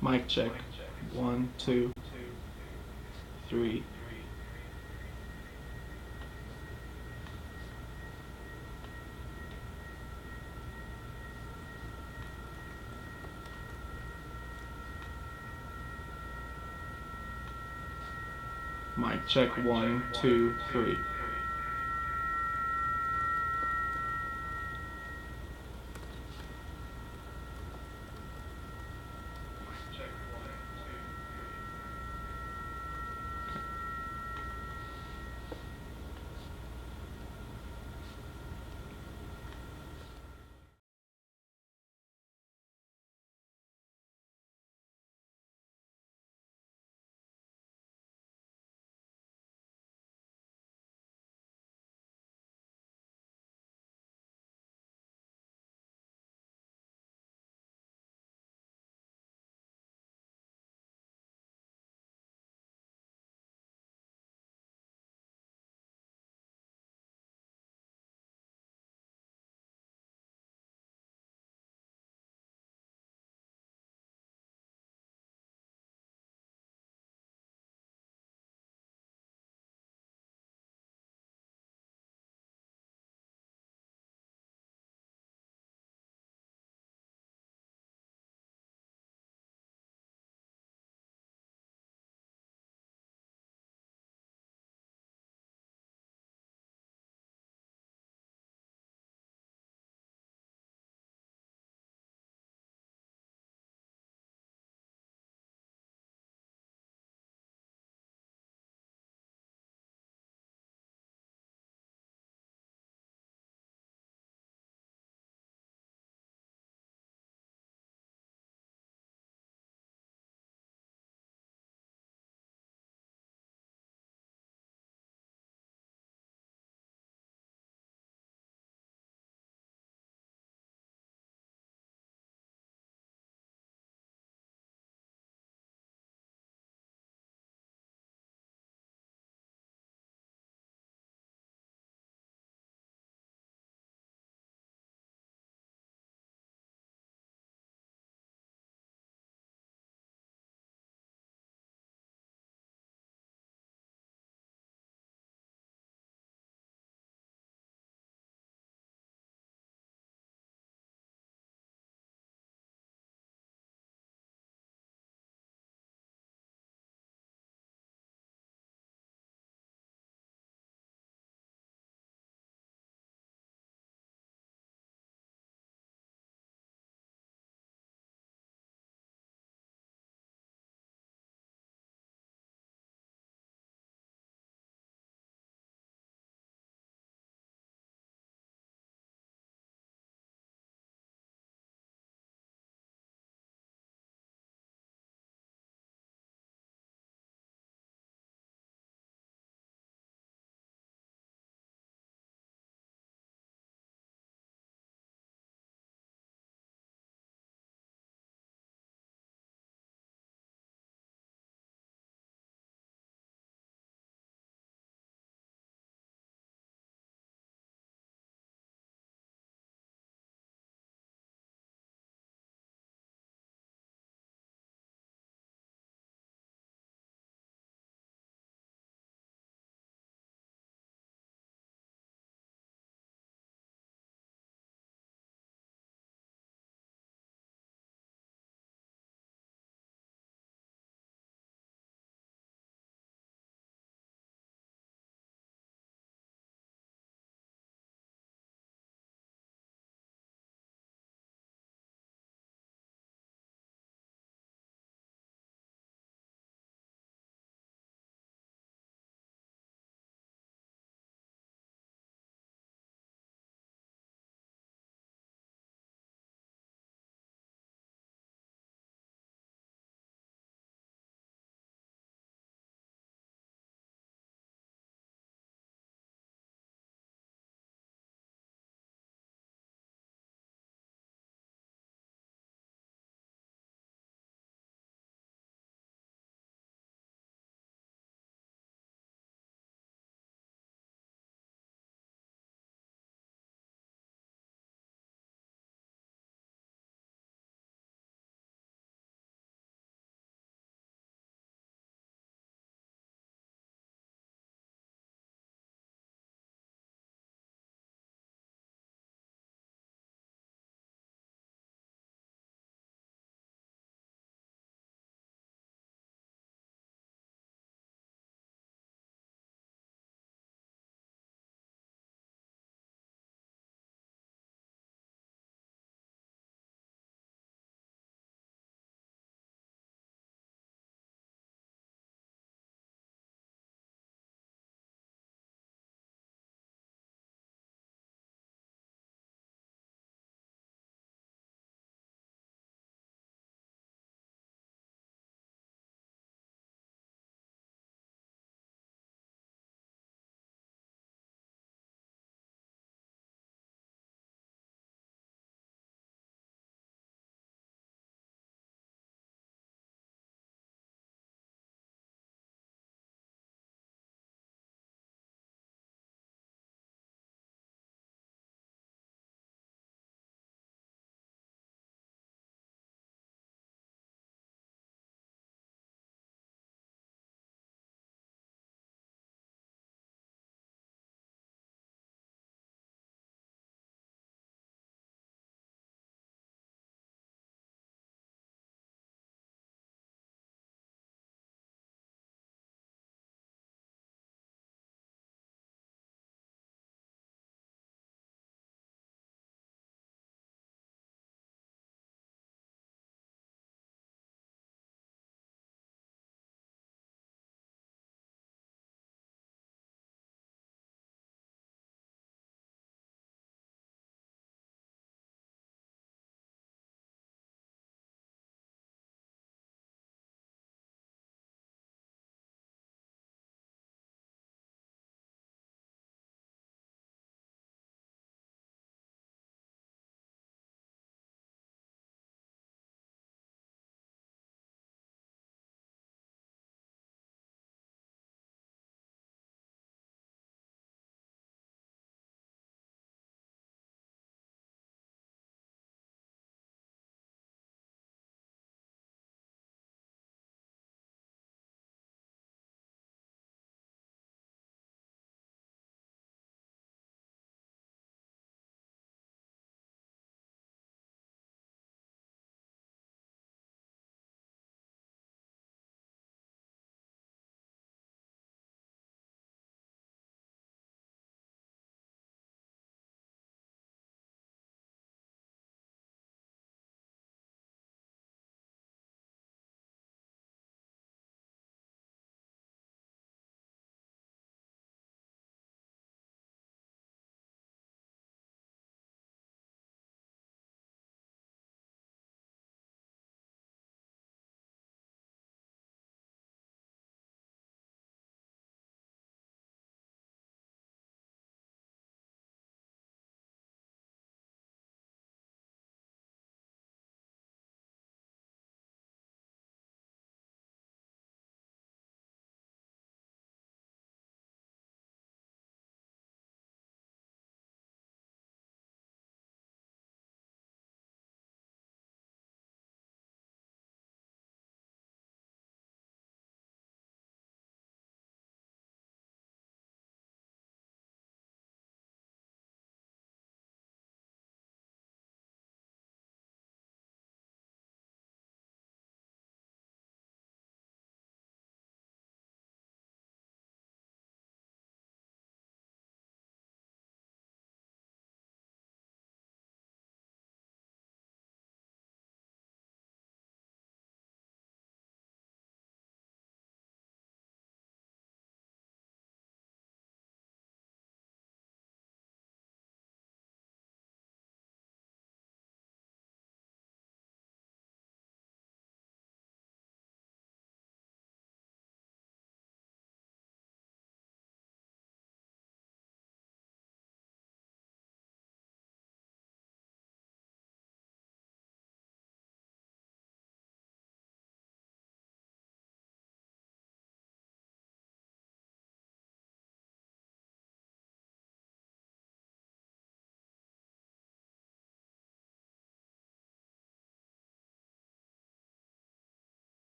Mic check. One, two, three. Mic check. One, two, three.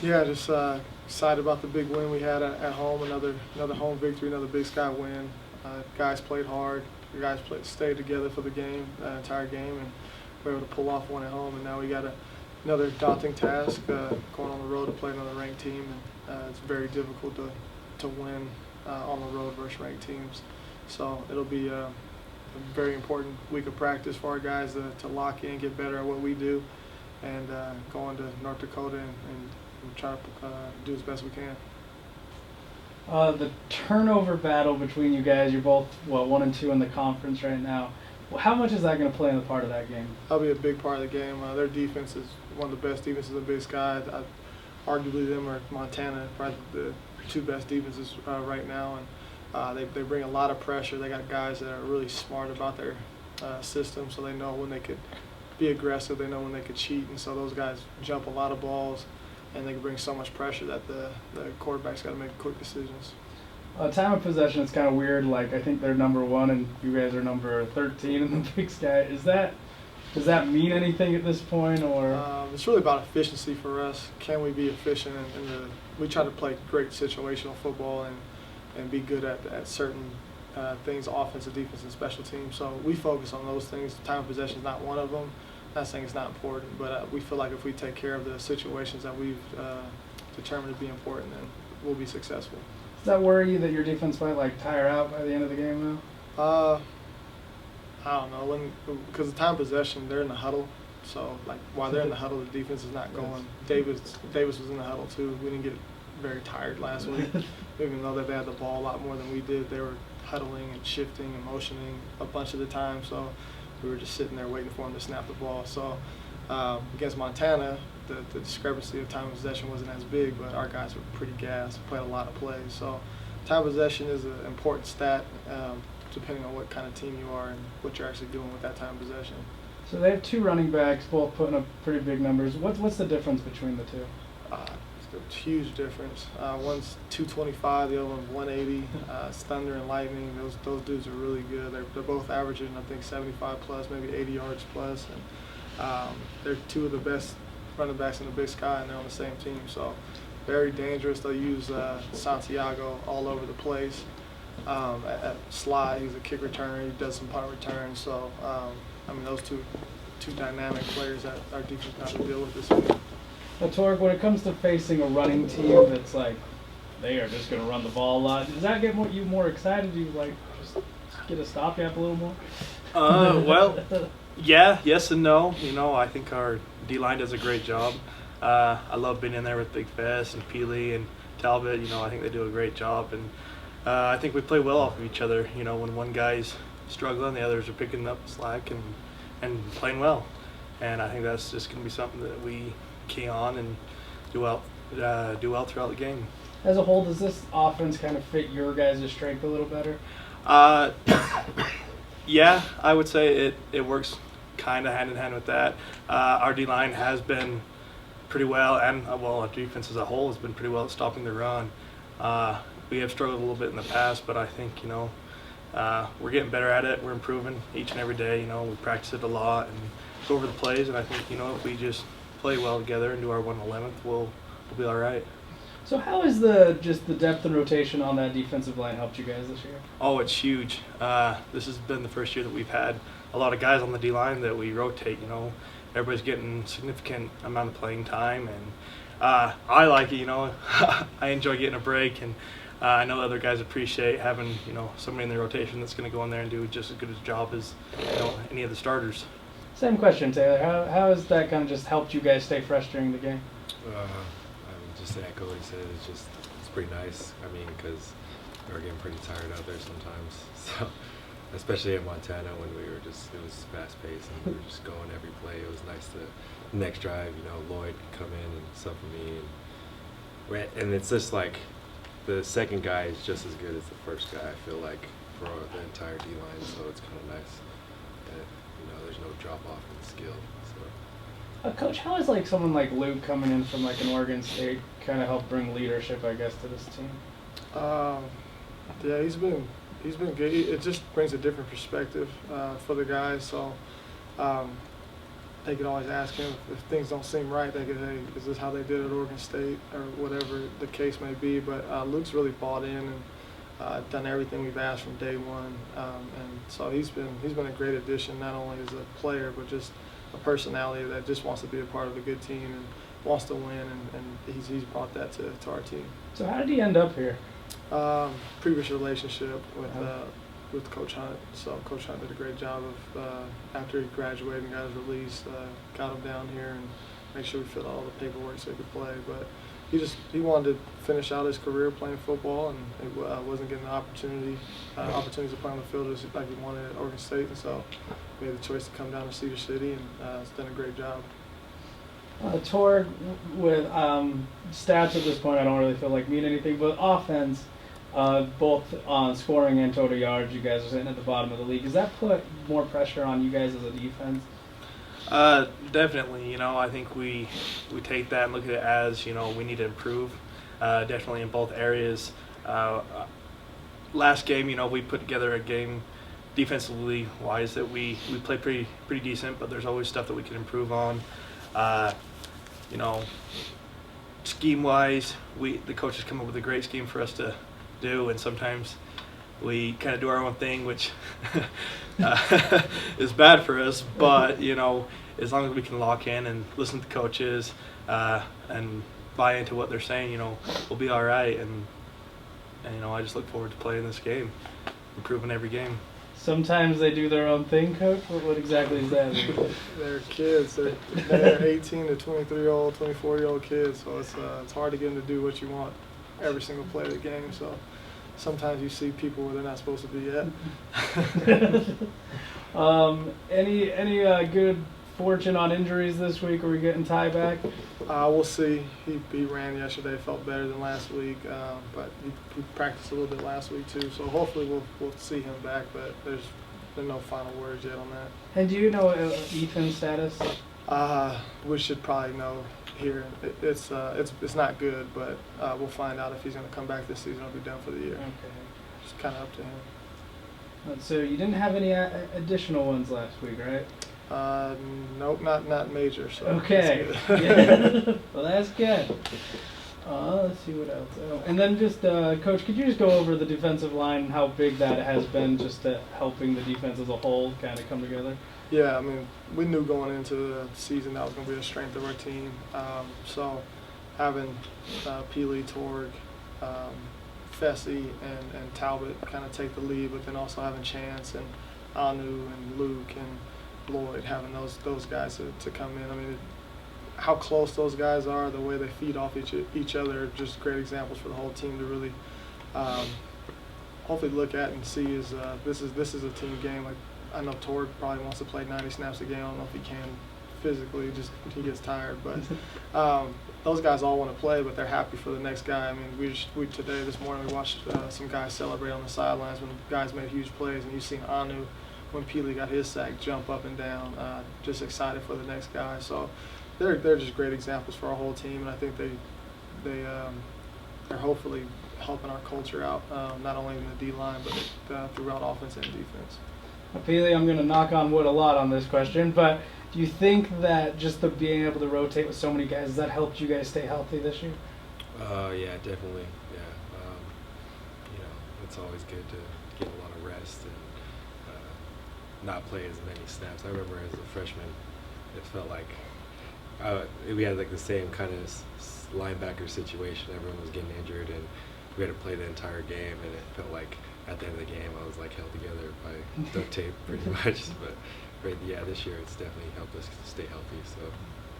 Yeah, just excited about the big win we had at home. Another home victory, another Big Sky win. Guys played hard. The guys stayed together for the game, the entire game, and we were able to pull off one at home. And now we got another daunting task going on the road to play another ranked team. And it's very difficult to win on the road versus ranked teams. So it'll be a very important week of practice for our guys to lock in, get better at what we do, and go on to North Dakota and try to do as best we can. The turnover battle between you guys, you're both, 1 and 2 in the conference right now. Well, how much is that going to play in the part of that game? That'll be a big part of the game. Their defense is one of the best defenses in Big Sky. Arguably them or Montana, probably the two best defenses right now. And they bring a lot of pressure. They got guys that are really smart about their system, so they know when they could be aggressive. They know when they could cheat, and so those guys jump a lot of balls. And they can bring so much pressure that the quarterback's got to make quick decisions. Time of possession is kind of weird. Like, I think they're number 1 and you guys are number 13 in the Big Sky. Does that mean anything at this point, or? It's really about efficiency for us. Can we be efficient? We try to play great situational football and be good at certain things, offensive, defense, and special teams. So we focus on those things. Time of possession is not one of them. Not saying it's not important, but we feel like if we take care of the situations that we've determined to be important, then we'll be successful. Does that worry you that your defense might tire out by the end of the game, though? I don't know. Because the time of possession, they're in the huddle. So while they're in the huddle, the defense is not going. Davis was in the huddle too. We didn't get very tired last week, even though they had the ball a lot more than we did. They were huddling and shifting and motioning a bunch of the time. So we were just sitting there waiting for them to snap the ball. So against Montana, the discrepancy of time of possession wasn't as big, but our guys were pretty gassed, played a lot of plays. So time of possession is an important stat depending on what kind of team you are and what you're actually doing with that time of possession. So they have 2 running backs, both putting up pretty big numbers. What's the difference between the 2? It's a huge difference. One's 225, the other one's 180. It's thunder and lightning. Those dudes are really good. They're both averaging, I think, 75 plus, maybe 80 yards plus. And they're 2 of the best running backs in the Big Sky, and they're on the same team. So very dangerous. They'll use Santiago all over the place. At slide, he's a kick returner. He does some punt returns. So those two dynamic players that our defense got to deal with this week. Torg, when it comes to facing a running team that's they are just going to run the ball a lot, does that get you more excited? Do you just get a stopgap a little more? Well, yeah, yes and no. I think our D-line does a great job. I love being in there with Big Fest and Peely and Talbot. I think they do a great job. And I think we play well off of each other. When one guy's struggling, the others are picking up slack and playing well. And I think that's just going to be something that we key on and do well throughout the game. As a whole, does this offense kind of fit your guys' strength a little better? Yeah, I would say it works kind of hand in hand with that. Our D-line has been pretty well, and our defense as a whole has been pretty well at stopping the run. We have struggled a little bit in the past, but I think we're getting better at it. We're improving each and every day. We practice it a lot and go over the plays, and I think if we just play well together and do our 1/11th, we'll be all right. So how has the depth and rotation on that defensive line helped you guys this year? Oh, it's huge. This has been the first year that we've had a lot of guys on the D-line that we rotate. Everybody's getting significant amount of playing time, and I like it. I enjoy getting a break, and I know other guys appreciate having somebody in the rotation that's going to go in there and do just as good a job as any of the starters. Same question, Taylor. How has that kind of just helped you guys stay fresh during the game? Just to echo what he said, it's pretty nice. Because we were getting pretty tired out there sometimes. So, especially in Montana when it was fast paced and we were just going every play. It was nice to the next drive, Lloyd could come in and sub for me, and it's just the second guy is just as good as the first guy. I feel like for the entire D line, so it's kind of nice that there's no drop off in skill. So. Coach, how is someone like Luke coming in from an Oregon State kind of help bring leadership, I guess, to this team? Yeah, he's been good. It just brings a different perspective for the guys. So they could always ask him if things don't seem right. They could, hey, is this how they did at Oregon State or whatever the case may be. But Luke's really bought in and done everything we've asked from day one. And so he's been a great addition, not only as a player but just a personality that just wants to be a part of a good team and wants to win. And he's brought that to our team. So how did he end up here? Previous relationship with Coach Hunt. So Coach Hunt did a great job of after he graduated and got his release, got him down here and make sure we filled out all the paperwork so he could play. But he wanted to finish out his career playing football, and he wasn't getting the opportunities to play on the field just like he wanted at Oregon State. And so we made the choice to come down to Cedar City, and it's done a great job. Torg, with stats at this point, I don't really feel like mean anything, but offense, both on scoring and total yards, you guys are sitting at the bottom of the league. Does that put more pressure on you guys as a defense? Definitely. You know, I think we take that and look at it as, you know, we need to improve. Definitely in both areas. Last game, you know, we put together a game defensively wise that we played pretty decent, but there's always stuff that we can improve on. You know, scheme wise, the coaches come up with a great scheme for us to do, and sometimes we kind of do our own thing, which is bad for us. But you know, as long as we can lock in and listen to the coaches and buy into what they're saying, you know, we'll be all right. And you know, I just look forward to playing this game, improving every game. Sometimes they do their own thing, Coach? What exactly is that? They're kids. They're 18 to 23-year-old, 24-year-old kids. So it's hard to get them to do what you want every single play of the game. So sometimes you see people where they're not supposed to be at. Any good fortune on injuries this week? Are we getting Ty back? We'll see. He ran yesterday, felt better than last week, but he practiced a little bit last week too. So hopefully we'll see him back, but there's no final words yet on that. And do you know Ethan's status? We should probably know here. It's not good, but we'll find out if he's going to come back this season or be done for the year. Okay. It's kind of up to him. So you didn't have any additional ones last week, right? Nope, not major. So okay. Yeah. Well, that's good. Let's see what else. Oh, and then just, Coach, could you just go over the defensive line and how big that has been just helping the defense as a whole kind of come together? Yeah, I mean, we knew going into the season that was going to be a strength of our team. So having Peely, Torg, Fessy, and Talbot kind of take the lead, but then also having Chance and Anu and Luke and Lloyd, having those guys to come in. I mean, how close those guys are, the way they feed off each other, are just great examples for the whole team to really hopefully look at and see. This is a team game. Like, I know Torg probably wants to play 90 snaps a game. I don't know if he can physically, just he gets tired. But those guys all want to play, but they're happy for the next guy. I mean, this morning we watched some guys celebrate on the sidelines when guys made huge plays, and you've seen Anu, when Peely got his sack, jump up and down, just excited for the next guy. So they're just great examples for our whole team, and I think they're hopefully helping our culture out, not only in the D-line, but throughout offense and defense. Peely, I'm going to knock on wood a lot on this question, but do you think that just being able to rotate with so many guys, has that helped you guys stay healthy this year? Yeah, definitely. Yeah, you know, it's always good to get a lot of rest and not play as many snaps. I remember as a freshman, it felt like we had like the same kind of linebacker situation. Everyone was getting injured, and we had to play the entire game, and it felt like at the end of the game I was like held together by duct tape pretty much. But yeah, this year it's definitely helped us stay healthy, so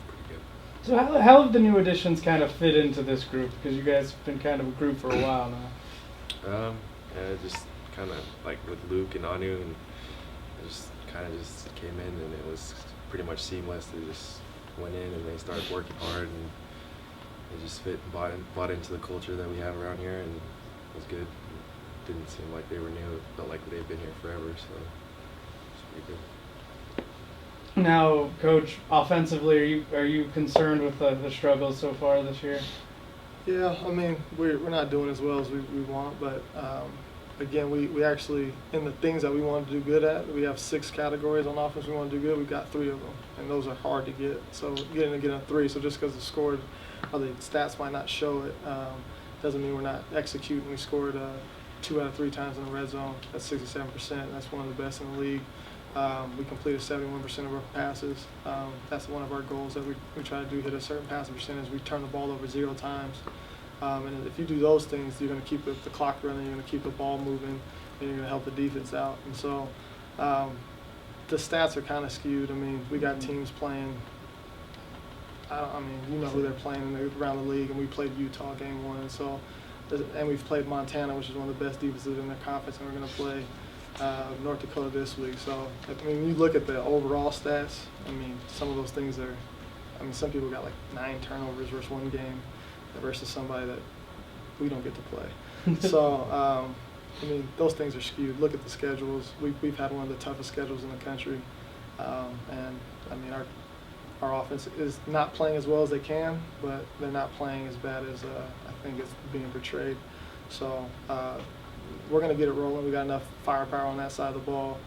pretty good. So how have the new additions kind of fit into this group? Because you guys have been kind of a group for a while now. Yeah, just kind of like with Luke and Anu, and it just kind of just came in, and it was pretty much seamless. They just went in and they started working hard, and they just fit and bought into the culture that we have around here, and it was good. It didn't seem like they were new. It felt like they've been here forever, so it's pretty good. Now, Coach, offensively, are you concerned with the struggles so far this year? Yeah, I mean, we're not doing as well as we want, but again, we actually, in the things that we want to do good at, we have 6 categories on offense we want to do good. We've got 3 of them, and those are hard to get. So getting a 3, so just because the score or the stats might not show it, doesn't mean we're not executing. We scored 2 out of 3 times in the red zone. That's 67%. That's one of the best in the league. We completed 71% of our passes. That's one of our goals that we try to do, hit a certain passing percentage. We turn the ball over 0 times. And if you do those things, you're going to keep the clock running, you're going to keep the ball moving, and you're going to help the defense out. And so the stats are kind of skewed. I mean, we got teams playing, I mean, you know who they're playing around the league, and we played Utah game 1. So, and we've played Montana, which is one of the best defenses in their conference, and we're going to play North Dakota this week. So, I mean, when you look at the overall stats, I mean, some of those things are, I mean, some people got like 9 turnovers versus 1 game versus somebody that we don't get to play. So, I mean, those things are skewed. Look at the schedules. We've had one of the toughest schedules in the country. And, I mean, our offense is not playing as well as they can, but they're not playing as bad as I think it's being portrayed. So we're going to get it rolling. We got enough firepower on that side of the ball,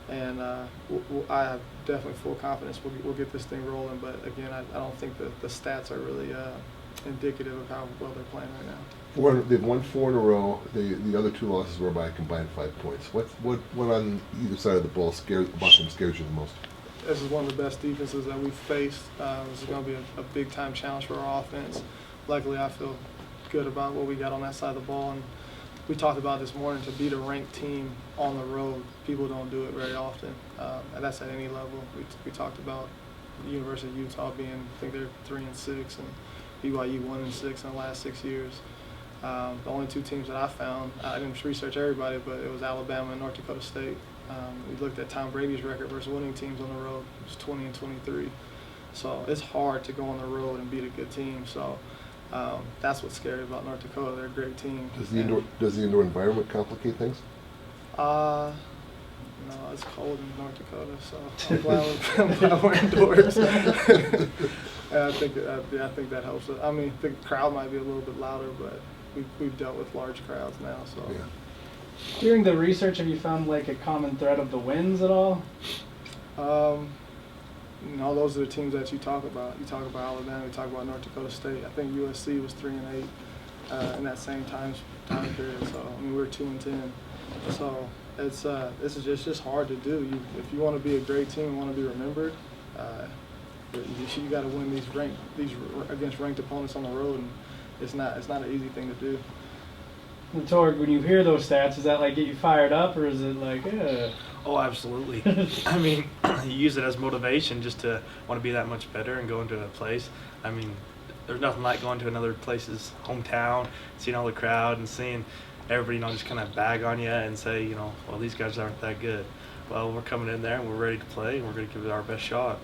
and I have definitely full confidence we'll get this thing rolling. But again, I don't think the stats are really indicative of how well they're playing right now. They've won 4 in a row. The other 2 losses were by a combined 5 points. What on either side of the ball scares you the most? This is one of the best defenses that we've faced. This is going to be a big-time challenge for our offense. Luckily, I feel good about what we got on that side of the ball. And we talked about this morning, to beat a ranked team on the road, people don't do it very often. And that's at any level. We talked about the University of Utah being, I think they're 3-6, and BYU 1-6 in the last 6 years. The only 2 teams that I found, I didn't research everybody, but it was Alabama and North Dakota State. We looked at Tom Brady's record versus winning teams on the road. It was 20-23. So it's hard to go on the road and beat a good team. So that's what's scary about North Dakota. They're a great team. Does the indoor environment complicate things? No, it's cold in North Dakota, so I'm glad we're indoors. And I think that helps. I mean, the crowd might be a little bit louder, but we've dealt with large crowds now. So. Yeah. During the research, have you found like a common thread of the wins at all? No, those are the teams that you talk about. You talk about Alabama, you talk about North Dakota State. I think USC was 3-8 in that same time period. So I mean, we're 2-10. So it's just hard to do. If you want to be a great team and want to be remembered, you got to win these against ranked opponents on the road, and it's not an easy thing to do. And Torg, when you hear those stats, does that like get you fired up, or is it like, Oh, absolutely. I mean, you use it as motivation just to want to be that much better and go into a place. I mean, there's nothing like going to another place's hometown, seeing all the crowd and seeing everybody, just kind of bag on you and say, well, these guys aren't that good. Well, we're coming in there and we're ready to play and we're going to give it our best shot.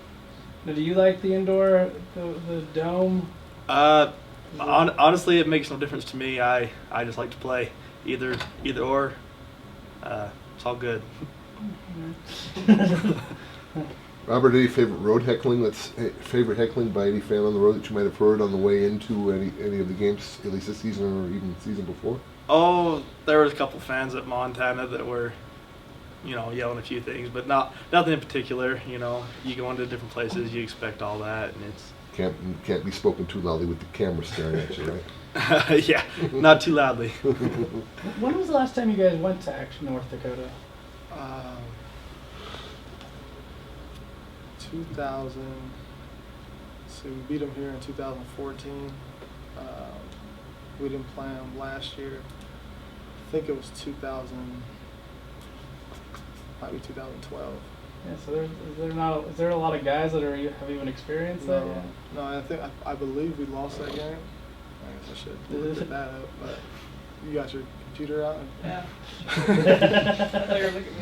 Now, do you like the indoor, the dome? Honestly, it makes no difference to me. I just like to play either or. It's all good. Robert, any favorite road heckling? Favorite heckling by any fan on the road that you might have heard on the way into any of the games, at least this season or even the season before? Oh, there was a couple fans at Montana that were, yelling a few things, but nothing in particular. You go into different places, you expect all that, and it's. Can't be spoken too loudly with the camera staring at you, right? Yeah, not too loudly. When was the last time you guys went to North Dakota? 2000. So we beat them here in 2014. We didn't play them last year. I think it was might be 2012. Yeah, so is there a lot of guys that have even experienced that yet? No, I believe we lost that game. I guess I should look at that up, but you got your computer out? Yeah.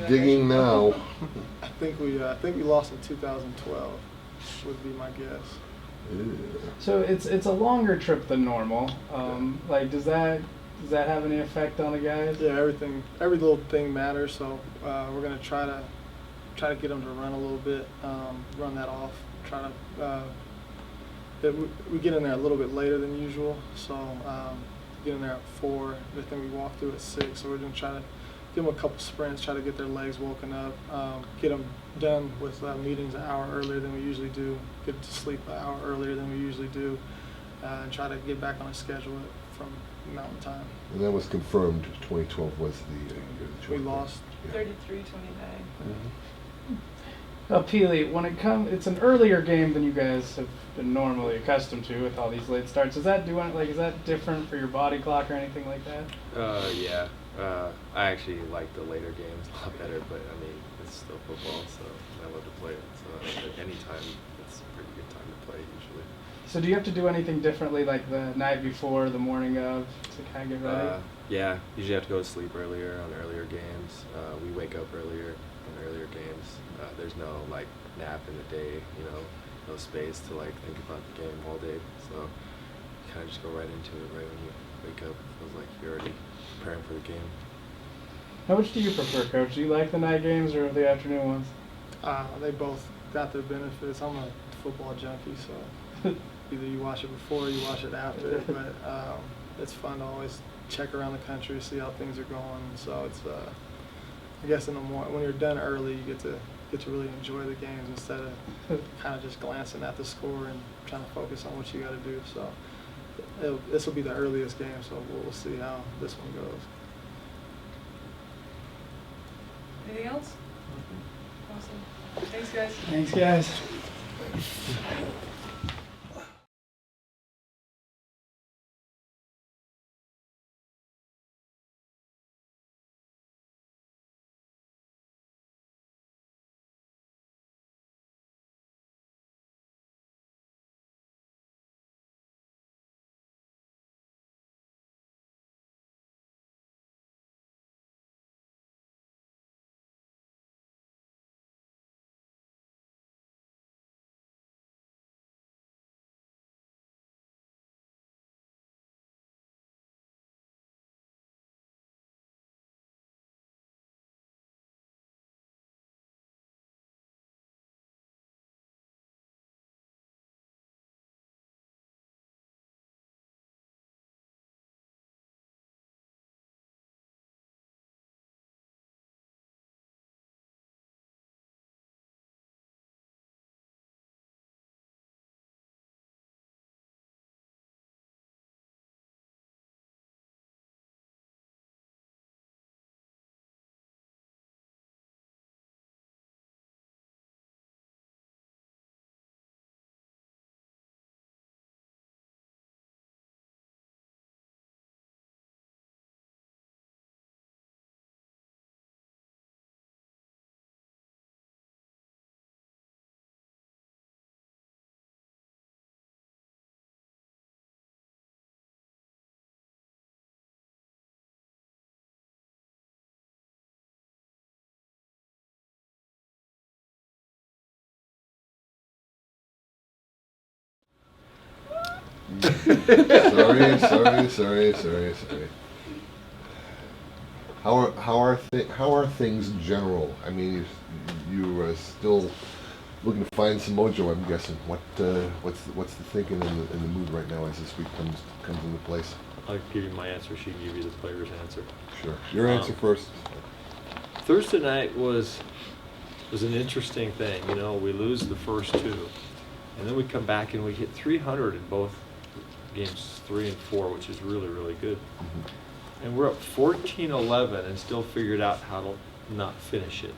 Digging now. I think we lost in 2012 would be my guess. So it's a longer trip than normal. Like does that have any effect on the guys? Yeah, every little thing matters. So we're gonna try to get them to run a little bit, run that off. We get in there a little bit later than usual, so get in there at 4. I think we walk through at 6. So we're gonna try to give them a couple sprints, try to get their legs woken up, get them done with meetings an hour earlier than we usually do, get to sleep an hour earlier than we usually do, and try to get back on a schedule from Mountain Time. And that was confirmed. 2012 was the year that you We were there. lost. Yeah. 33-29. Peely, when it comes, it's an earlier game than you guys have been normally accustomed to with all these late starts. Is that is that different for your body clock or anything like that? Yeah. I actually like the later games a lot better, but I mean, it's still football, so I love to play it. So anytime, it's a pretty good time to play usually. So do you have to do anything differently, like the night before, the morning of, to kind of get ready? Yeah, usually have to go to sleep earlier on earlier games. We wake up earlier on earlier games. There's no like nap in the day, no space to like think about the game all day. So you kind of just go right into it right when you wake up. It feels like you're already preparing for the game. How much do you prefer, Coach? Do you like the night games or the afternoon ones? They both got their benefits. I'm a football junkie, so either you watch it before or you watch it after. But it's fun to always check around the country, see how things are going. So it's, I guess, in the morning when you're done early, you get to really enjoy the games instead of kind of just glancing at the score and trying to focus on what you got to do. So this will be the earliest game, so we'll see how this one goes. Anything else? Awesome. Thanks, guys. Thanks, guys. Sorry. How are things in general? I mean, you are still looking to find some mojo, I'm guessing. What's the thinking in the mood right now as this week comes into place? I'll give you my answer. She can give you the player's answer. Sure. Your answer first. Thursday night was an interesting thing. We lose the first two, and then we come back and we hit 300 in both games 3 and 4, which is really, really good. Mm-hmm. And we're up 14-11 and still figured out how to not finish it.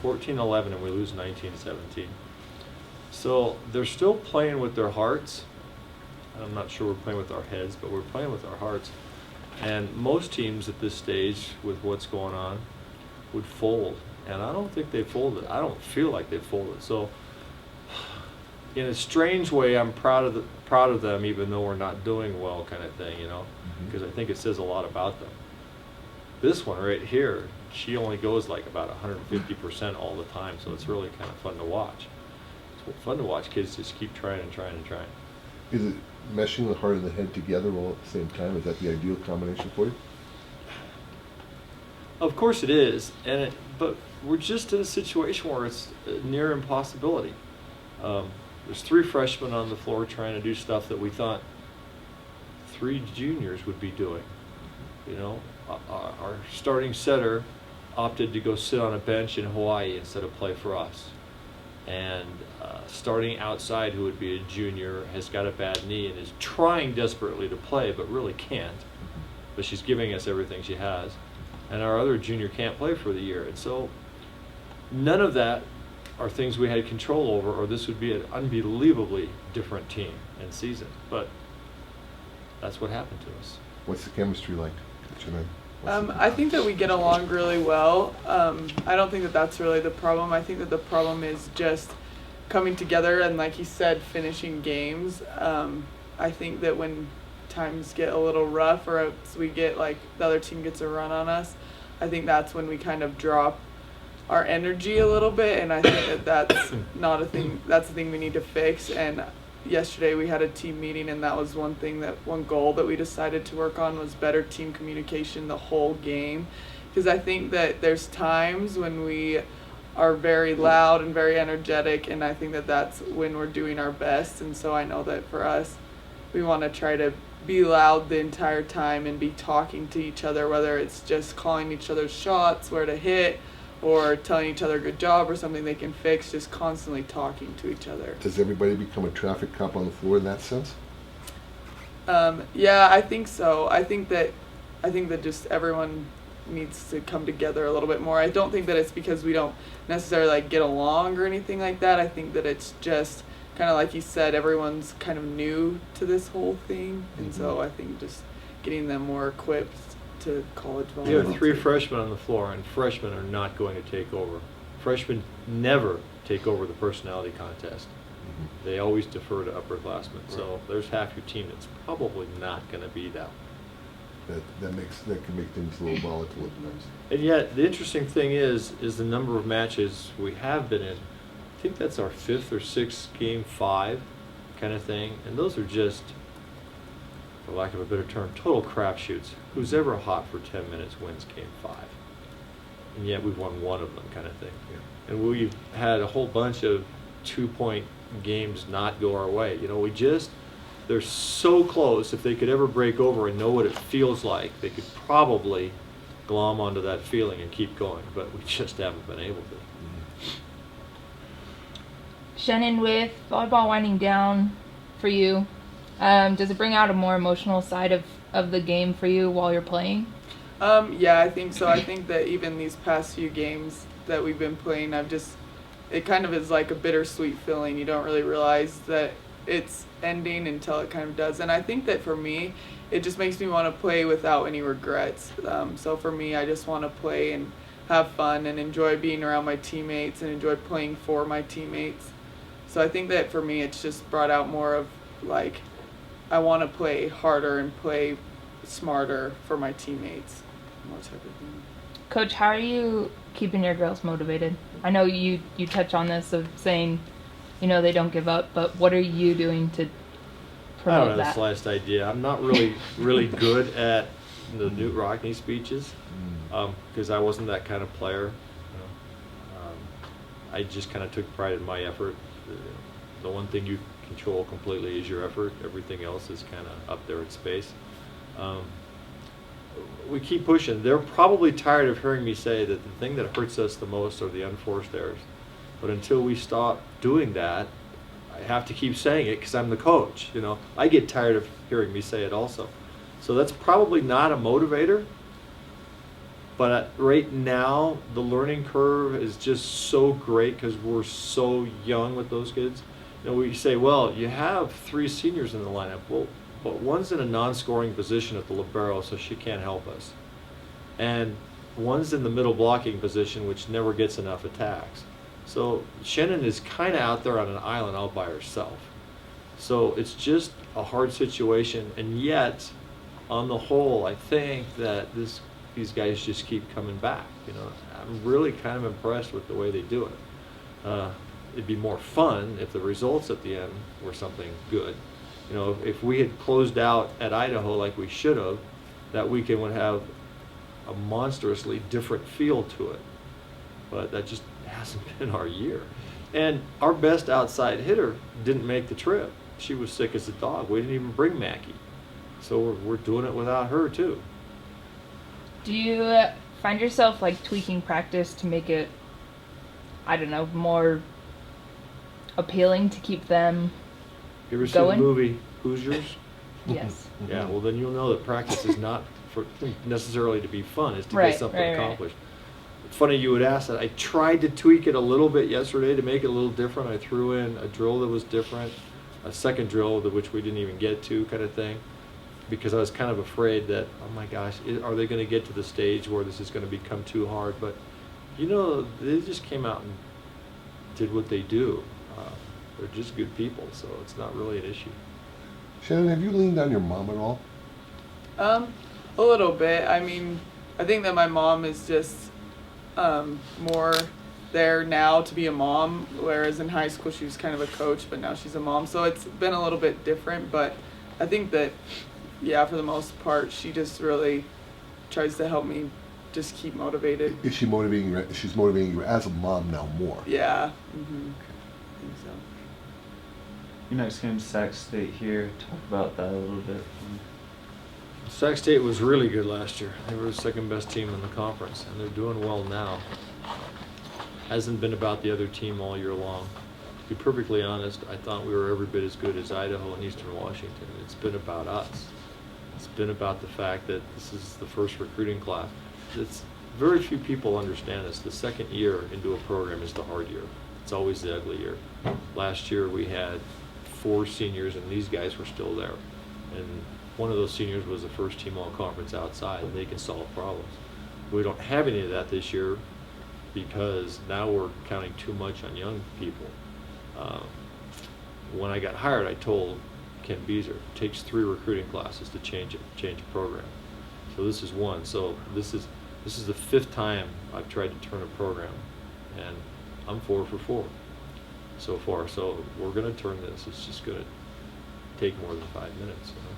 14-11 and we lose 19-17. So they're still playing with their hearts. I'm not sure we're playing with our heads, but we're playing with our hearts. And most teams at this stage, with what's going on, would fold. And I don't think they folded. I don't feel like they folded. So in a strange way, I'm proud of them, even though we're not doing well, kind of thing, because I think it says a lot about them. This one right here, she only goes like about 150% all the time, so it's really kind of fun to watch. It's fun to watch kids just keep trying and trying and trying. Is it meshing the heart and the head together all at the same time? Is that the ideal combination for you? Of course it is, but we're just in a situation where it's a near impossibility. There's 3 freshmen on the floor trying to do stuff that we thought 3 juniors would be doing. Our starting setter opted to go sit on a bench in Hawaii instead of play for us. And starting outside, who would be a junior, has got a bad knee and is trying desperately to play, but really can't. But she's giving us everything she has. And our other junior can't play for the year. And so none of that are things we had control over, or this would be an unbelievably different team and season. But that's what happened to us. What's the chemistry like, Jeanette? I think that we get along really well. I don't think that that's really the problem. I think that the problem is just coming together and, like he said, finishing games. I think that when times get a little rough, or else we get like the other team gets a run on us, I think that's when we kind of drop our energy a little bit, and I think that that's not a thing. That's the thing we need to fix. And yesterday we had a team meeting, and that was one goal that we decided to work on was better team communication the whole game, because I think that there's times when we are very loud and very energetic, and I think that that's when we're doing our best. And so I know that for us, we want to try to be loud the entire time and be talking to each other, whether it's just calling each other's shots, where to hit, or telling each other good job or something they can fix, just constantly talking to each other. Does everybody become a traffic cop on the floor in that sense? Yeah, I think so. I think that just everyone needs to come together a little bit more. I don't think that it's because we don't necessarily like get along or anything like that. I think that it's just kind of like you said, everyone's kind of new to this whole thing, and so I think just getting them more equipped to college volleyball. You have 3 freshmen on the floor, and freshmen are not going to take over. Freshmen never take over the personality contest. They always defer to upperclassmen. So there's half your team that's probably not going to be that. That can make things a little volatile at times. And yet, the interesting thing is the number of matches we have been in. I think that's our 5th or 6th game 5 kind of thing, and those are just, for lack of a better term, total crapshoots. Who's ever hot for 10 minutes wins game 5. And yet we've won one of them kind of thing. Yeah. And we've had a whole bunch of 2-point games not go our way. You know, they're so close. If they could ever break over and know what it feels like, they could probably glom onto that feeling and keep going, but we just haven't been able to. Shannon, with volleyball winding down for you, does it bring out a more emotional side of the game for you while you're playing? Yeah, I think so. I think that even these past few games that we've been playing, it kind of is like a bittersweet feeling. You don't really realize that it's ending until it kind of does. And I think that for me, it just makes me want to play without any regrets. So for me, I just want to play and have fun and enjoy being around my teammates and enjoy playing for my teammates. So I think that for me, it's just brought out more of like, I want to play harder and play smarter for my teammates, more type of thing. Coach, how are you keeping your girls motivated? I know you touch on this of saying, they don't give up, but what are you doing to promote I don't know that? the slightest idea. I'm not really good at the Newt Rockney speeches because I wasn't that kind of player. I just kind of took pride in my effort. The one thing you control completely is your effort. Everything else is kind of up there in space. We keep pushing. They're probably tired of hearing me say that the thing that hurts us the most are the unforced errors. But until we stop doing that, I have to keep saying it because I'm the coach. I get tired of hearing me say it also. So that's probably not a motivator. But right now, the learning curve is just so great because we're so young with those kids. We say, well, you have 3 seniors in the lineup. Well, but one's in a non-scoring position at the libero, so she can't help us. And one's in the middle blocking position, which never gets enough attacks. So Shannon is kind of out there on an island all by herself. So it's just a hard situation, and yet, on the whole, I think that these guys just keep coming back. I'm really kind of impressed with the way they do it. It'd be more fun if the results at the end were something good. If we had closed out at Idaho like we should have, that weekend would have a monstrously different feel to it. But that just hasn't been our year. And our best outside hitter didn't make the trip. She was sick as a dog. We didn't even bring Mackie. So we're doing it without her too. Do you find yourself like tweaking practice to make it, I don't know, more appealing to keep them You ever seen going? the movie Hoosiers? Yes. Yeah, well then you'll know that practice is not for necessarily to be fun, it's to Right, get something right, right. accomplished. Funny you would ask that. I tried to tweak it a little bit yesterday to make it a little different. I threw in a drill that was different, a second drill which we didn't even get to, kind of thing, because I was kind of afraid that, oh my gosh, are they going to get to the stage where this is going to become too hard? But you know, they just came out and did what they do. They're just good people, so it's not really an issue. Shannon, have you leaned on your mom at all? A little bit. I mean, I think that my mom is just more there now to be a mom, whereas in high school she was kind of a coach, but now she's a mom. So it's been a little bit different, but I think that, yeah, for the most part, she just really tries to help me just keep motivated. Is she motivating you? She's motivating you as a mom now more. Yeah. Mm-hmm. I think so. Your next game, Sac State here. Talk about that a little bit. Sac State was really good last year. They were the second best team in the conference, and they're doing well now. Hasn't been about the other team all year long. To be perfectly honest, I thought we were every bit as good as Idaho and Eastern Washington. It's been about us. It's been about the fact that this is the first recruiting class. It's very few people understand this. The second year into a program is the hard year. It's always the ugly year. Last year we had 4 seniors, and these guys were still there. And one of those seniors was the first team all-conference outside, and they can solve problems. We don't have any of that this year because now we're counting too much on young people. When I got hired, I told Ken Beezer, it takes 3 recruiting classes to change a program. So this is one. So this is the 5th time I've tried to turn a program, and I'm 4 for 4 so far. So we're going to turn this. It's just going to take more than 5 minutes. You know?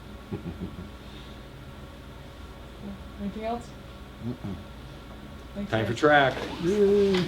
Anything else? Thanks, Time guys. for track. Yay.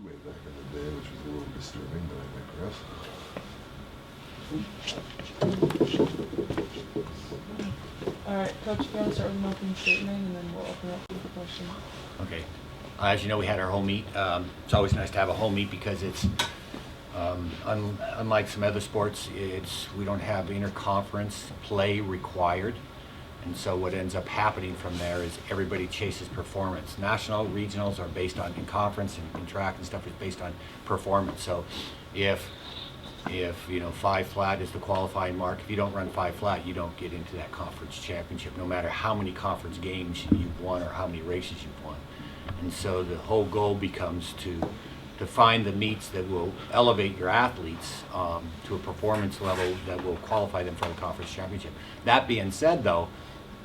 Way back in the day, which was a little disturbing, but I digress. All right, Coach, you want to start with an opening statement, and then we'll open up for questions. Okay. As you know, we had our home meet. It's always nice to have a home meet because it's Unlike some other sports, we don't have interconference play required. And so what ends up happening from there is everybody chases performance. National regionals are based on, in conference and track and stuff is based on performance. So if 5 flat is the qualifying mark, if you don't run 5 flat, you don't get into that conference championship, no matter how many conference games you've won or how many races you've won. And so the whole goal becomes to find the meets that will elevate your athletes to a performance level that will qualify them for the conference championship. That being said, though,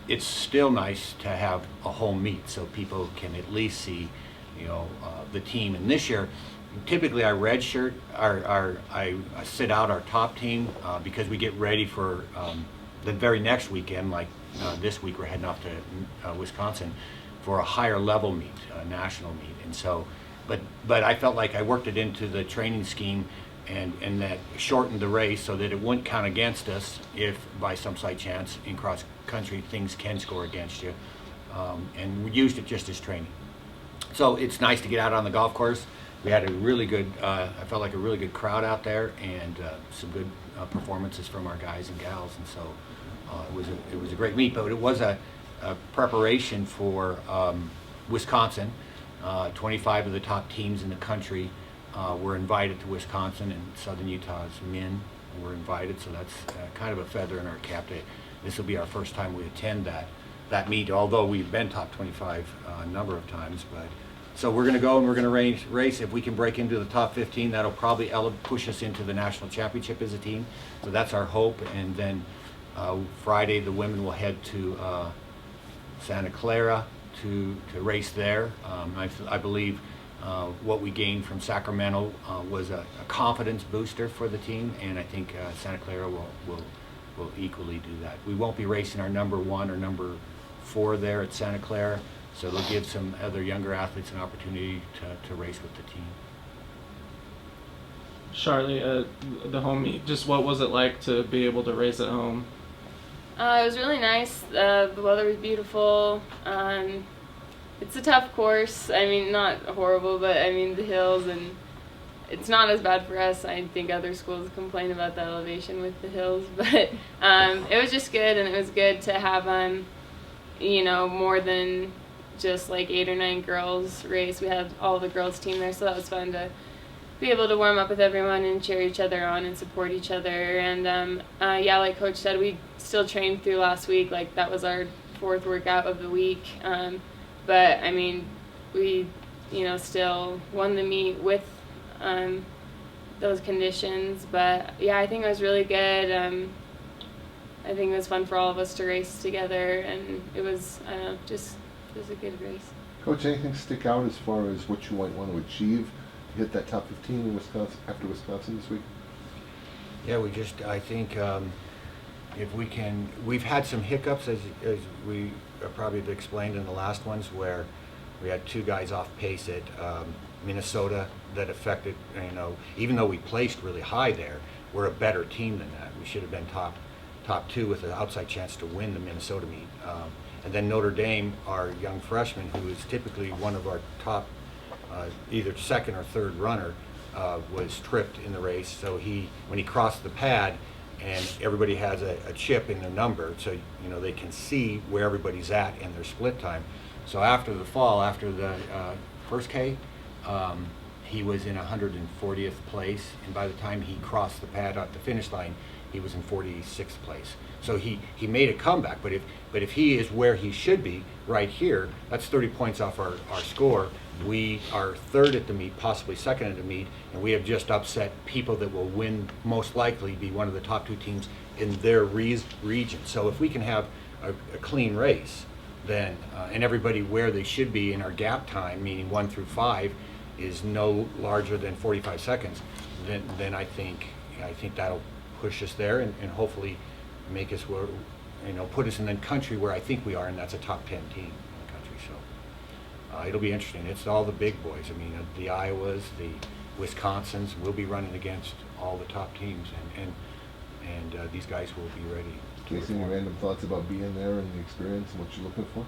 it's still nice to have a home meet so people can at least see, the team. And this year, typically I redshirt, I sit out our top team because we get ready for the very next weekend. Like this week, we're heading off to Wisconsin for a higher level meet, a national meet, and so. But I felt like I worked it into the training scheme and that shortened the race so that it wouldn't count against us if by some slight chance in cross country things can score against you. And we used it just as training. So it's nice to get out on the golf course. We had a really good, I felt like a really good crowd out there and some good performances from our guys and gals. And so it was a great meet, but it was a preparation for Wisconsin. 25 of the top teams in the country were invited to Wisconsin, and Southern Utah's men were invited, so that's kind of a feather in our cap. This will be our first time we attend that meet, although we've been top 25 a number of times. But so we're going to go and we're going to race. If we can break into the top 15, that'll probably push us into the national championship as a team. So that's our hope. And then Friday, the women will head to Santa Clara to race there. I believe what we gained from Sacramento was a confidence booster for the team, and I think Santa Clara will equally do that. We won't be racing our number 1 or number 4 there at Santa Clara, so it'll give some other younger athletes an opportunity to race with the team. Charlie, the home meet, just what was it like to be able to race at home? It was really nice. The weather was beautiful. It's a tough course. I mean, not horrible, but I mean the hills, and it's not as bad for us. I think other schools complain about the elevation with the hills, but it was just good, and it was good to have more than just like 8 or 9 girls race. We had all the girls team there, so that was fun to be able to warm up with everyone and cheer each other on and support each other. And like Coach said, we still trained through last week. Like that was our 4th workout of the week. But I mean, we still won the meet with those conditions. But yeah, I think it was really good. I think it was fun for all of us to race together, and it was it was a good race. Coach, anything stick out as far as what you might want to achieve? Hit that top 15 in Wisconsin after Wisconsin this week? Yeah, I think if we can, we've had some hiccups as we probably have explained in the last ones where we had 2 guys off pace at Minnesota that affected, even though we placed really high there, we're a better team than that. We should have been top 2 with an outside chance to win the Minnesota meet. And then Notre Dame, our young freshman, who is typically one of our top either 2nd or 3rd runner, was tripped in the race. So when he crossed the pad, and everybody has a chip in their number, so they can see where everybody's at in their split time. So after the fall, after the first K, he was in 140th place, and by the time he crossed the pad at the finish line, he was in 46th place. So he made a comeback, but if he is where he should be right here, that's 30 points off our score. We are 3rd at the meet, possibly 2nd at the meet, and we have just upset people that will win, most likely be one of the top 2 teams in their region. So if we can have a clean race, then and everybody where they should be in our gap time, meaning 1 through 5, is no larger than 45 seconds, then I think that'll push us there and hopefully make us where, put us in the country where I think we are, and that's a top 10 team in the country. So it'll be interesting. It's all the big boys. I mean, the Iowas, the Wisconsins. We'll be running against all the top teams, and these guys will be ready. Casey, any random thoughts about being there and the experience and what you're looking for?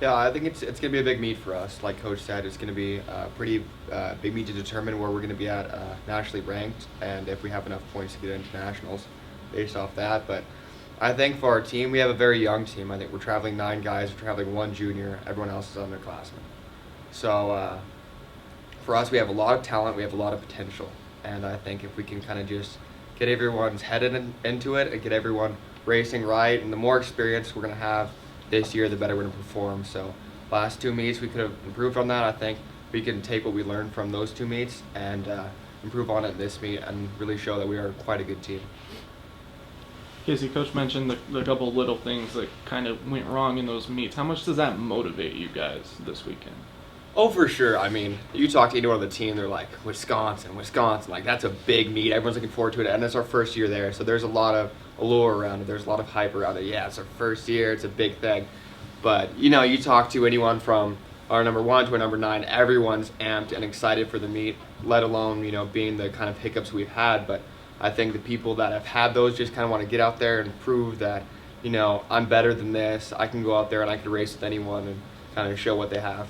Yeah, I think it's going to be a big meet for us. Like Coach said, it's going to be a pretty big meet to determine where we're going to be at nationally ranked and if we have enough points to get into nationals based off that. But I think for our team, we have a very young team. I think we're traveling 9 guys, we're traveling 1 junior, everyone else is underclassmen. So for us, we have a lot of talent, we have a lot of potential. And I think if we can kind of just get everyone's headed into it and get everyone racing right, and the more experience we're going to have this year, the better we're going to perform. So last 2 meets, we could have improved on that. I think we can take what we learned from those 2 meets and improve on it this meet and really show that we are quite a good team. Casey, Coach mentioned the couple little things that kind of went wrong in those meets. How much does that motivate you guys this weekend? Oh, for sure. I mean, you talk to anyone on the team, they're like, Wisconsin. Like, that's a big meet. Everyone's looking forward to it, and it's our first year there, so there's a lot of allure around it. There's a lot of hype around it. Yeah, it's our first year. It's a big thing. But, you talk to anyone from our number 1 to our number 9, everyone's amped and excited for the meet, let alone, being the kind of hiccups we've had. But I think the people that have had those just kind of want to get out there and prove that, I'm better than this. I can go out there and I can race with anyone and kind of show what they have.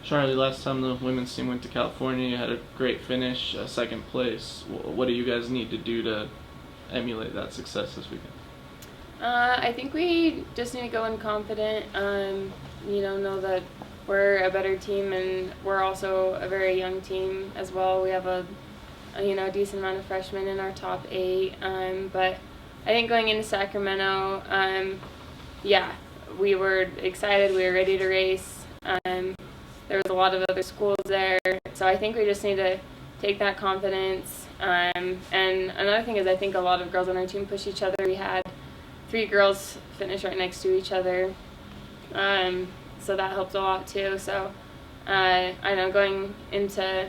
Charlie, last time the women's team went to California, you had a great finish, second place. What do you guys need to do to emulate that success this weekend? I think we just need to go in confident, know that we're a better team, and we're also a very young team as well. We have a decent amount of freshmen in our top 8, but I think going into Sacramento, we were excited, we were ready to race. There was a lot of other schools there, so I think we just need to take that confidence. And another thing is I think a lot of girls on our team push each other. We had 3 girls finish right next to each other, so that helped a lot too. So I know going into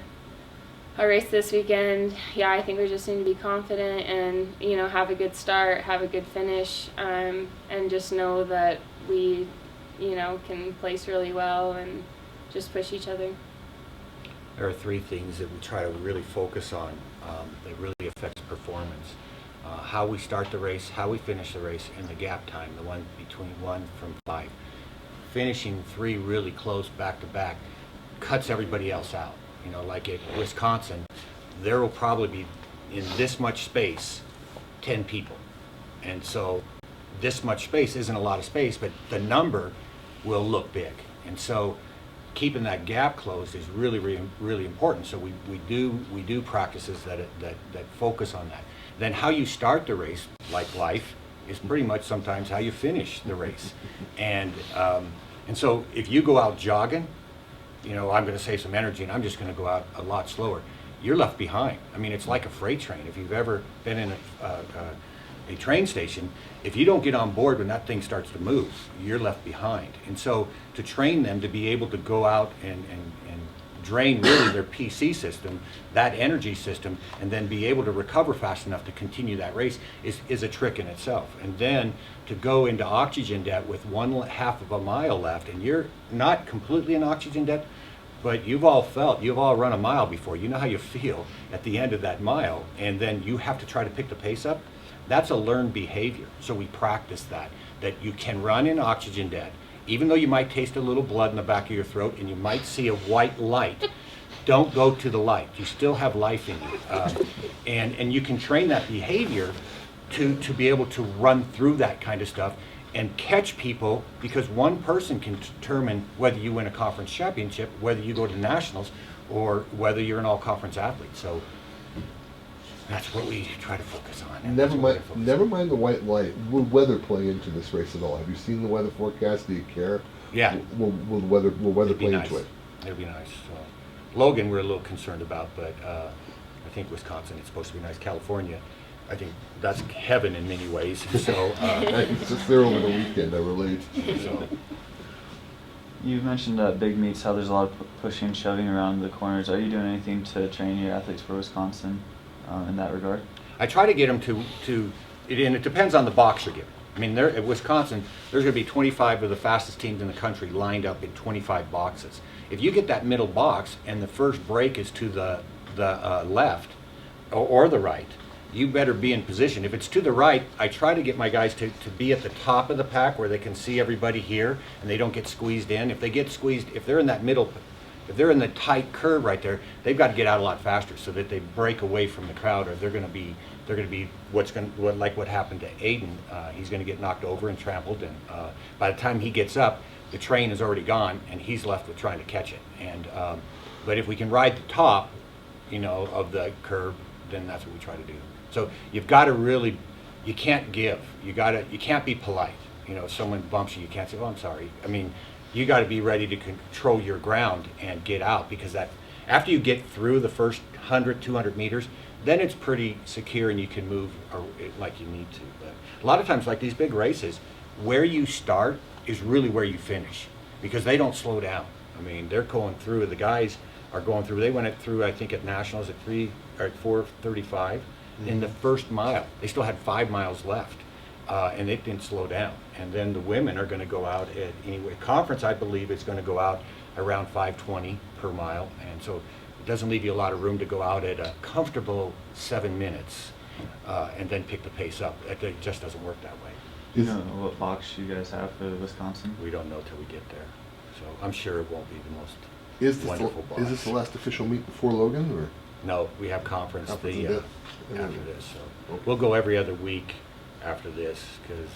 a race this weekend, I think we just need to be confident and have a good start, have a good finish, and just know that we can place really well and just push each other. There are 3 things that we try to really focus on that really affects performance. How we start the race, how we finish the race, and the gap time, the one between 1 from 5. Finishing 3 really close back to back cuts everybody else out. Like at Wisconsin, there will probably be in this much space 10 people. And so this much space isn't a lot of space, but the number will look big. And so keeping that gap closed is really, really, really important. So we do practices that focus on that. Then how you start the race, like life, is pretty much sometimes how you finish the race. And so if you go out jogging, I'm going to save some energy and I'm just going to go out a lot slower, you're left behind. I mean, it's like a freight train. If you've ever been in a train station, if you don't get on board when that thing starts to move, you're left behind. And so to train them to be able to go out and drain really their PC system, that energy system, and then be able to recover fast enough to continue that race is a trick in itself. And then to go into oxygen debt with 1/2 of a mile left, and you're not completely in oxygen debt, but you've all run a mile before. You know how you feel at the end of that mile, and then you have to try to pick the pace up. That's a learned behavior. So we practice that you can run in oxygen debt, even though you might taste a little blood in the back of your throat and you might see a white light. Don't go to the light. You still have life in you. And you can train that behavior to be able to run through that kind of stuff and catch people, because one person can determine whether you win a conference championship, whether you go to nationals, or whether you're an all-conference athlete. So that's what we try to focus on. Never mind the white light. Will weather play into this race at all? Have you seen the weather forecast? Do you care? Yeah. Will weather play nice. into it? It'll be nice. So, Logan, we're a little concerned about, but I think Wisconsin, it's supposed to be nice. California, I think that's heaven in many ways. So it's just there over the weekend. I relate. So. You mentioned big meets, how there's a lot of pushing and shoving around the corners. Are you doing anything to train your athletes for Wisconsin in that regard? I try to get them to and it depends on the box you're given. I mean, at Wisconsin, there's going to be 25 of the fastest teams in the country lined up in 25 boxes. If you get that middle box and the first break is to the left or the right, you better be in position. If it's to the right, I try to get my guys to be at the top of the pack where they can see everybody here and they don't get squeezed in. If they get squeezed, if they're in that middle, if they're in the tight curve right there, they've got to get out a lot faster so that they break away from the crowd, or they're going to be like what happened to Aiden. He's going to get knocked over and trampled, and by the time he gets up, the train is already gone and he's left with trying to catch it. And but if we can ride the top, of the curve, then that's what we try to do. So you've got to really, you can't give. You can't be polite. If someone bumps you, you can't say, "Oh, I'm sorry." I mean, you got to be ready to control your ground and get out, because that after you get through the first 100, 200 meters, then it's pretty secure and you can move like you need to. But a lot of times, like these big races, where you start is really where you finish, because they don't slow down. I mean, they're going through. The guys are going through. They went through, I think, at nationals at 4:35 in the first mile. They still had 5 miles left, and it didn't slow down. And then the women are going to go out at anyway. Conference, I believe, is going to go out around 5:20 per mile, and so it doesn't leave you a lot of room to go out at a comfortable 7 minutes and then pick the pace up. It just doesn't work that way. Do you know what box you guys have for Wisconsin? We don't know till we get there, so I'm sure it won't be the most wonderful box. Is this the last official meet before Logan, or? No, we have conference after this, so okay. We'll go every other week after this, because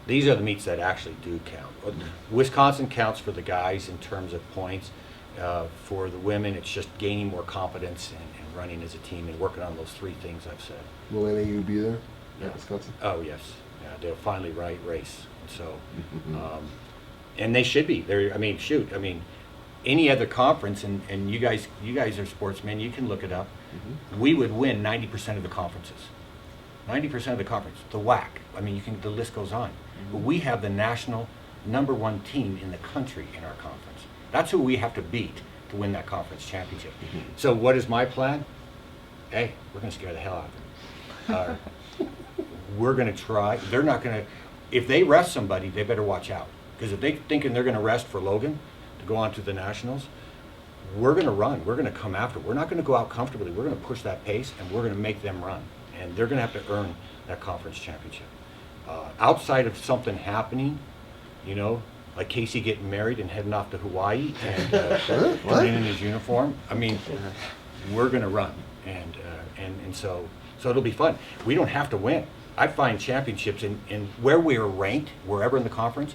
these are the meets that actually do count. Wisconsin counts for the guys in terms of points. For the women, it's just gaining more confidence and running as a team and working on those 3 things I've said. Will NAU be there? Yeah. At Wisconsin? Oh yes, yeah, they'll finally race, and so and they should be. I mean, shoot, I mean, any other conference, and you guys are sportsmen, you can look it up. We would win 90% of the conferences. 90% of the conference, the WAC. I mean, the list goes on. But we have the national #1 team in the country in our conference. That's who we have to beat to win that conference championship. So what is my plan? Hey, we're going to scare the hell out of them. We're going to try. They're not going to. If they rest somebody, they better watch out. Because if they're thinking they're going to rest for Logan to go on to the nationals, we're going to run. We're going to come after. We're not going to go out comfortably. We're going to push that pace, and we're going to make them run. And they're going to have to earn that conference championship. Outside of something happening, like Casey getting married and heading off to Hawaii and turning in his uniform, I mean, we're going to run. And so it'll be fun. We don't have to win. I find championships in where we are ranked, wherever in the conference,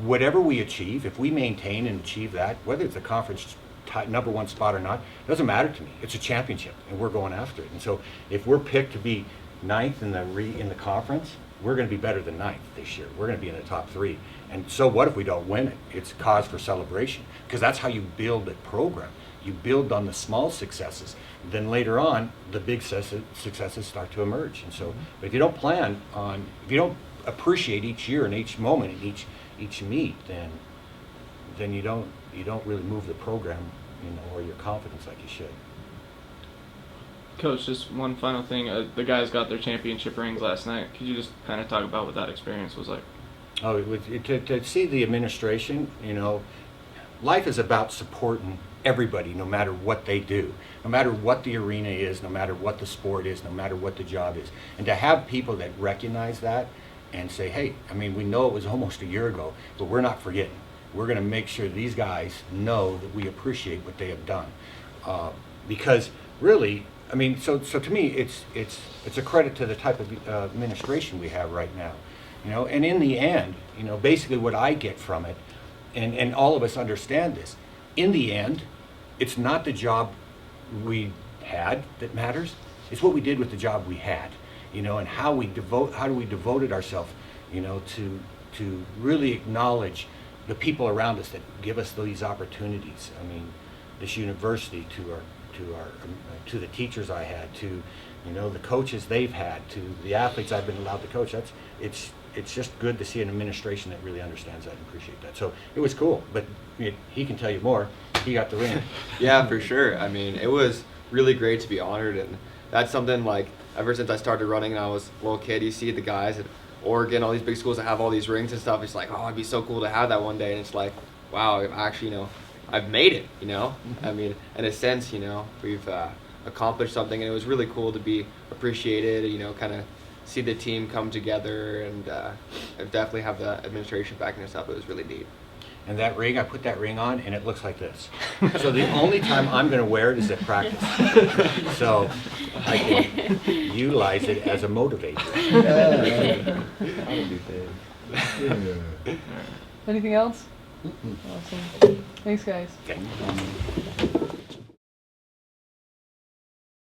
whatever we achieve, if we maintain and achieve that, whether it's a conference #1 spot or not, doesn't matter to me. It's a championship, and we're going after it. And so if we're picked to be 9th in the conference, we're going to be better than 9th this year. We're going to be in the top 3. And so what if we don't win it? It's cause for celebration, because that's how you build a program. You build on the small successes. Then later on, the big successes start to emerge. And so, but if you don't if you don't appreciate each year and each moment and each meet, then you don't really move the program, or your confidence like you should. Coach, just one final thing. The guys got their championship rings last night. Could you just kind of talk about what that experience was like? Oh, to see the administration, life is about supporting everybody, no matter what they do, no matter what the arena is, no matter what the sport is, no matter what the job is. And to have people that recognize that and say, hey, I mean, we know it was almost a year ago, but we're not forgetting. We're going to make sure these guys know that we appreciate what they have done. Because really, I mean, so to me, it's a credit to the type of administration we have right now. And in the end, basically what I get from it, and all of us understand this, in the end, it's not the job we had that matters. It's what we did with the job we had, and how we devoted ourselves, to really acknowledge the people around us that give us these opportunities. I mean, this university, to the teachers I had, to the coaches they've had, to the athletes I've been allowed to coach. It's just good to see an administration that really understands that and appreciate that. So it was cool, but he can tell you more. He got the ring. Yeah, for sure. I mean, it was really great to be honored, and that's something like ever since I started running and I was a little kid, you see the guys at Oregon, all these big schools that have all these rings and stuff. It's like, oh, it'd be so cool to have that one day. And it's like, wow, I've actually, I've made it, I mean, in a sense, we've accomplished something, and it was really cool to be appreciated. Kind of see the team come together, and definitely have the administration backing us up. It was really neat. And that ring, I put that ring on, and it looks like this. So the only time I'm going to wear it is at practice. So I can utilize it as a motivator. Anything else? Awesome. Thanks, guys. Okay.